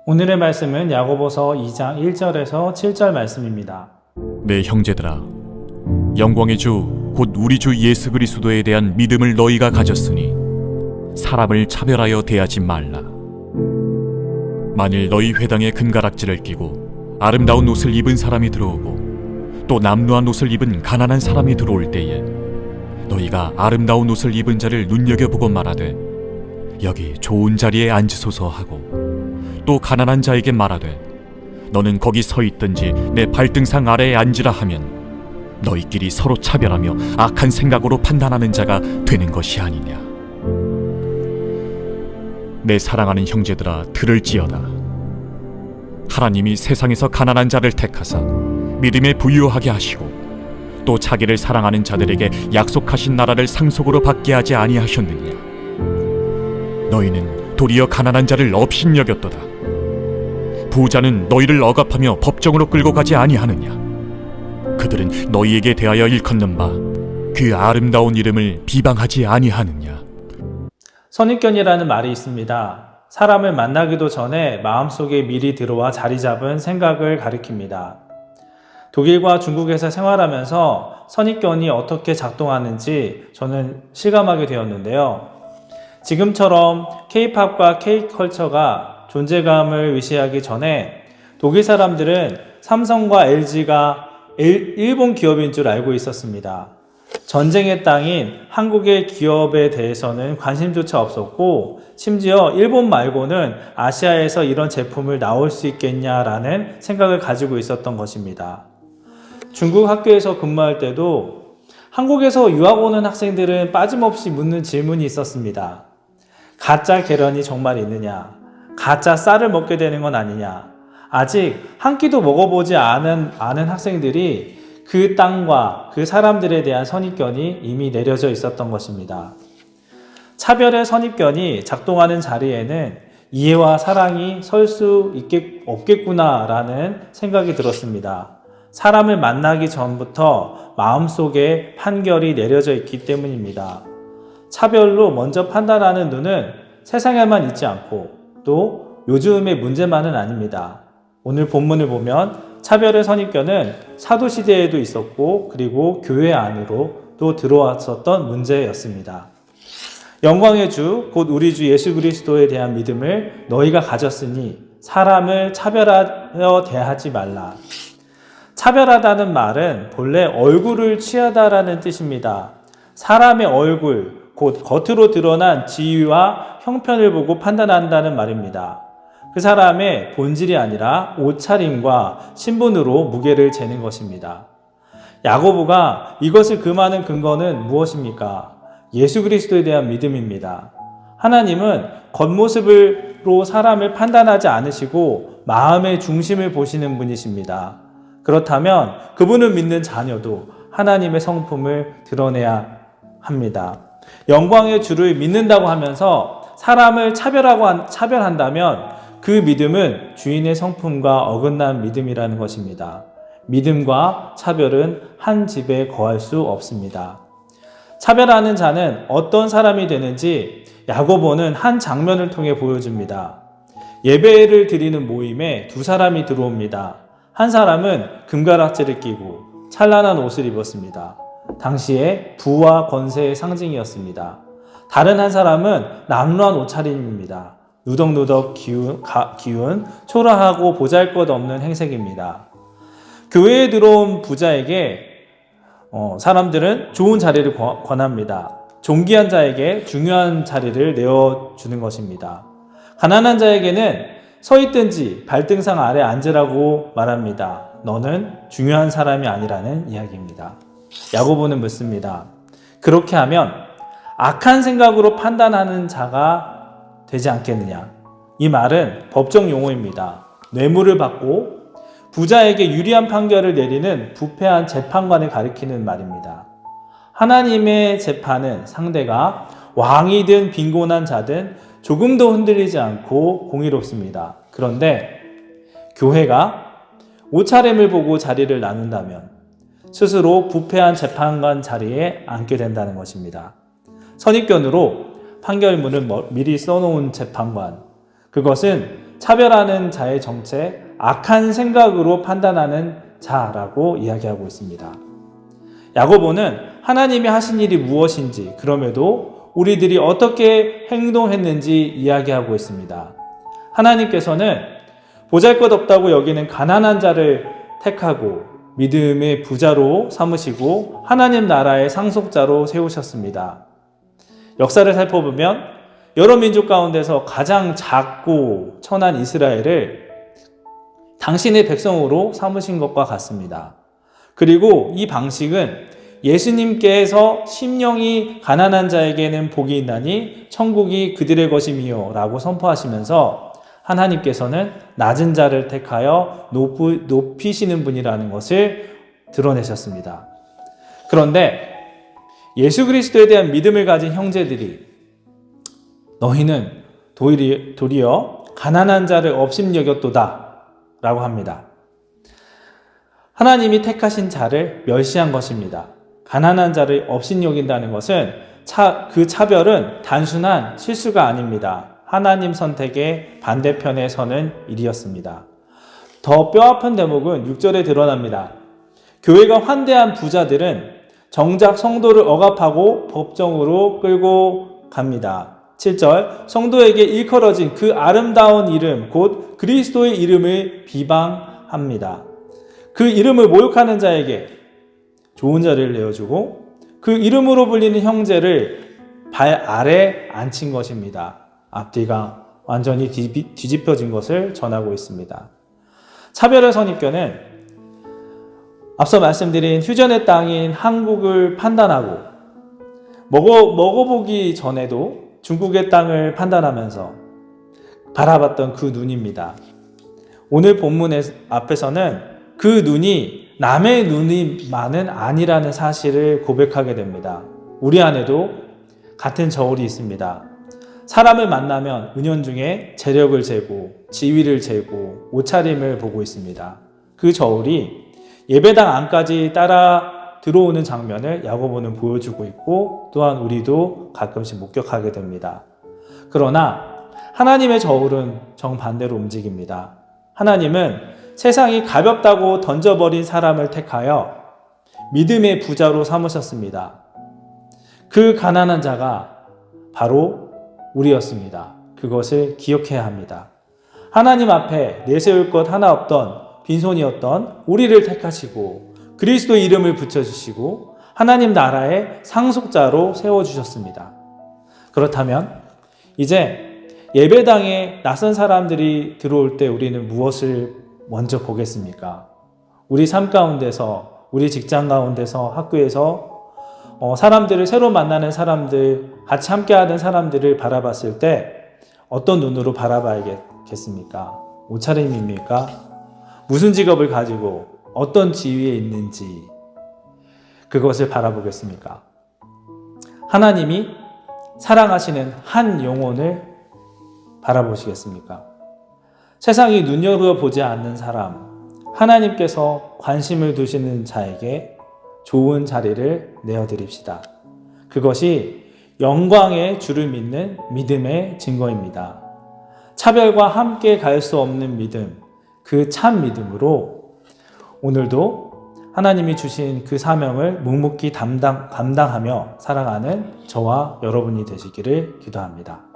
오늘의 말씀은 야고보서 2장 1절에서 7절 말씀입니다. 내 형제들아, 영광의 주 곧 우리 주 예수 그리스도에 대한 믿음을 너희가 가졌으니 사람을 차별하여 대하지 말라. 만일 너희 회당에 금가락지를 끼고 아름다운 옷을 입은 사람이 들어오고 또 남루한 옷을 입은 가난한 사람이 들어올 때에 너희가 아름다운 옷을 입은 자를 눈여겨보고 말하되 여기 좋은 자리에 앉으소서 하고 또 가난한 자에게 말하되 너는 거기 서 있든지 내 발등상 아래에 앉으라 하면 너희끼리 서로 차별하며 악한 생각으로 판단하는 자가 되는 것이 아니냐. 내 사랑하는 형제들아, 들을지어다. 하나님이 세상에서 가난한 자를 택하사 믿음에 부유하게 하시고 또 자기를 사랑하는 자들에게 약속하신 나라를 상속으로 받게 하지 아니하셨느냐. 너희는 도리어 가난한 자를 업신여겼도다. 부자는 너희를 억압하며 법정으로 끌고 가지 아니하느냐. 그들은 너희에게 대하여 일컫는 바 그 아름다운 이름을 비방하지 아니하느냐. 선입견이라는 말이 있습니다. 사람을 만나기도 전에 마음속에 미리 들어와 자리 잡은 생각을 가리킵니다. 독일과 중국에서 생활하면서 선입견이 어떻게 작동하는지 저는 실감하게 되었는데요. 지금처럼 K-팝과 K-컬처가 존재감을 위시하기 전에 독일 사람들은 삼성과 LG가 일본 기업인 줄 알고 있었습니다. 전쟁의 땅인 한국의 기업에 대해서는 관심조차 없었고 심지어 일본 말고는 아시아에서 이런 제품을 나올 수 있겠냐라는 생각을 가지고 있었던 것입니다. 중국 학교에서 근무할 때도 한국에서 유학 오는 학생들은 빠짐없이 묻는 질문이 있었습니다. 가짜 계란이 정말 있느냐? 가짜 쌀을 먹게 되는 건 아니냐? 아직 한 끼도 먹어보지 않은 학생들이 그 땅과 그 사람들에 대한 선입견이 이미 내려져 있었던 것입니다. 차별의 선입견이 작동하는 자리에는 이해와 사랑이 설 수 없겠구나라는 생각이 들었습니다. 사람을 만나기 전부터 마음속에 판결이 내려져 있기 때문입니다. 차별로 먼저 판단하는 눈은 세상에만 있지 않고 또 요즘의 문제만은 아닙니다. 오늘 본문을 보면 차별의 선입견은 사도시대에도 있었고 그리고 교회 안으로 또 들어왔었던 문제였습니다. 영광의 주 곧 우리 주 예수 그리스도에 대한 믿음을 너희가 가졌으니 사람을 차별하여 대하지 말라. 차별하다는 말은 본래 얼굴을 취하다라는 뜻입니다. 사람의 얼굴, 곧 겉으로 드러난 지위와 형편을 보고 판단한다는 말입니다. 그 사람의 본질이 아니라 옷차림과 신분으로 무게를 재는 것입니다. 야고보가 이것을 금하는 근거는 무엇입니까? 예수 그리스도에 대한 믿음입니다. 하나님은 겉모습으로 사람을 판단하지 않으시고 마음의 중심을 보시는 분이십니다. 그렇다면 그분을 믿는 자녀도 하나님의 성품을 드러내야 합니다. 영광의 주를 믿는다고 하면서 사람을 차별한다면 그 믿음은 주인의 성품과 어긋난 믿음이라는 것입니다. 믿음과 차별은 한 집에 거할 수 없습니다. 차별하는 자는 어떤 사람이 되는지 야고보는 한 장면을 통해 보여줍니다. 예배를 드리는 모임에 두 사람이 들어옵니다. 한 사람은 금가락지를 끼고 찬란한 옷을 입었습니다. 당시에 부와 권세의 상징이었습니다. 다른 한 사람은 남루한 옷차림입니다. 누덕누덕 기운, 초라하고 보잘것없는 행색입니다. 교회에 들어온 부자에게 사람들은 좋은 자리를 권합니다. 존귀한 자에게 중요한 자리를 내어주는 것입니다. 가난한 자에게는 서 있든지 발등상 아래 앉으라고 말합니다. 너는 중요한 사람이 아니라는 이야기입니다. 야고보는 묻습니다. 그렇게 하면 악한 생각으로 판단하는 자가 되지 않겠느냐. 이 말은 법정 용어입니다. 뇌물을 받고 부자에게 유리한 판결을 내리는 부패한 재판관을 가리키는 말입니다. 하나님의 재판은 상대가 왕이든 빈곤한 자든 조금도 흔들리지 않고 공의롭습니다. 그런데 교회가 옷차림을 보고 자리를 나눈다면 스스로 부패한 재판관 자리에 앉게 된다는 것입니다. 선입견으로 판결문을 미리 써놓은 재판관, 그것은 차별하는 자의 정체, 악한 생각으로 판단하는 자라고 이야기하고 있습니다. 야고보는 하나님이 하신 일이 무엇인지, 그럼에도 우리들이 어떻게 행동했는지 이야기하고 있습니다. 하나님께서는 보잘것없다고 여기는 가난한 자를 택하고 믿음의 부자로 삼으시고 하나님 나라의 상속자로 세우셨습니다. 역사를 살펴보면 여러 민족 가운데서 가장 작고 천한 이스라엘을 당신의 백성으로 삼으신 것과 같습니다. 그리고 이 방식은 예수님께서 심령이 가난한 자에게는 복이 있나니 천국이 그들의 것임이요 라고 선포하시면서 하나님께서는 낮은 자를 택하여 높이시는 분이라는 것을 드러내셨습니다. 그런데 예수 그리스도에 대한 믿음을 가진 형제들이 너희는 도리어 가난한 자를 업심여겼도다 라고 합니다. 하나님이 택하신 자를 멸시한 것입니다. 가난한 자를 업신여긴다는 것은 그 차별은 단순한 실수가 아닙니다. 하나님 선택의 반대편에 서는 일이었습니다. 더 뼈아픈 대목은 6절에 드러납니다. 교회가 환대한 부자들은 정작 성도를 억압하고 법정으로 끌고 갑니다. 7절, 성도에게 일컬어진 그 아름다운 이름 곧 그리스도의 이름을 비방합니다. 그 이름을 모욕하는 자에게 좋은 자리를 내어주고 그 이름으로 불리는 형제를 발 아래 앉힌 것입니다. 앞뒤가 완전히 뒤집혀진 것을 전하고 있습니다. 차별의 선입견은 앞서 말씀드린 휴전의 땅인 한국을 판단하고 먹어보기 전에도 중국의 땅을 판단하면서 바라봤던 그 눈입니다. 오늘 본문 앞에서는 그 눈이 남의 눈이만은 아니라는 사실을 고백하게 됩니다. 우리 안에도 같은 저울이 있습니다. 사람을 만나면 은연중에 재력을 재고 지위를 재고 옷차림을 보고 있습니다. 그 저울이 예배당 안까지 따라 들어오는 장면을 야고보는 보여주고 있고 또한 우리도 가끔씩 목격하게 됩니다. 그러나 하나님의 저울은 정반대로 움직입니다. 하나님은 세상이 가볍다고 던져버린 사람을 택하여 믿음의 부자로 삼으셨습니다. 그 가난한 자가 바로 우리였습니다. 그것을 기억해야 합니다. 하나님 앞에 내세울 것 하나 없던 빈손이었던 우리를 택하시고 그리스도의 이름을 붙여주시고 하나님 나라의 상속자로 세워주셨습니다. 그렇다면 이제 예배당에 낯선 사람들이 들어올 때 우리는 무엇을 먼저 보겠습니까? 우리 삶 가운데서, 우리 직장 가운데서, 학교에서 사람들을 새로 만나는 사람들, 같이 함께하는 사람들을 바라봤을 때 어떤 눈으로 바라봐야겠습니까? 옷차림입니까? 무슨 직업을 가지고 어떤 지위에 있는지 그것을 바라보겠습니까? 하나님이 사랑하시는 한 영혼을 바라보시겠습니까? 세상이 눈여겨보지 않는 사람, 하나님께서 관심을 두시는 자에게 좋은 자리를 내어드립시다. 그것이 영광의 주를 믿는 믿음의 증거입니다. 차별과 함께 갈 수 없는 믿음, 그 참 믿음으로 오늘도 하나님이 주신 그 사명을 묵묵히 감당하며 살아가는 저와 여러분이 되시기를 기도합니다.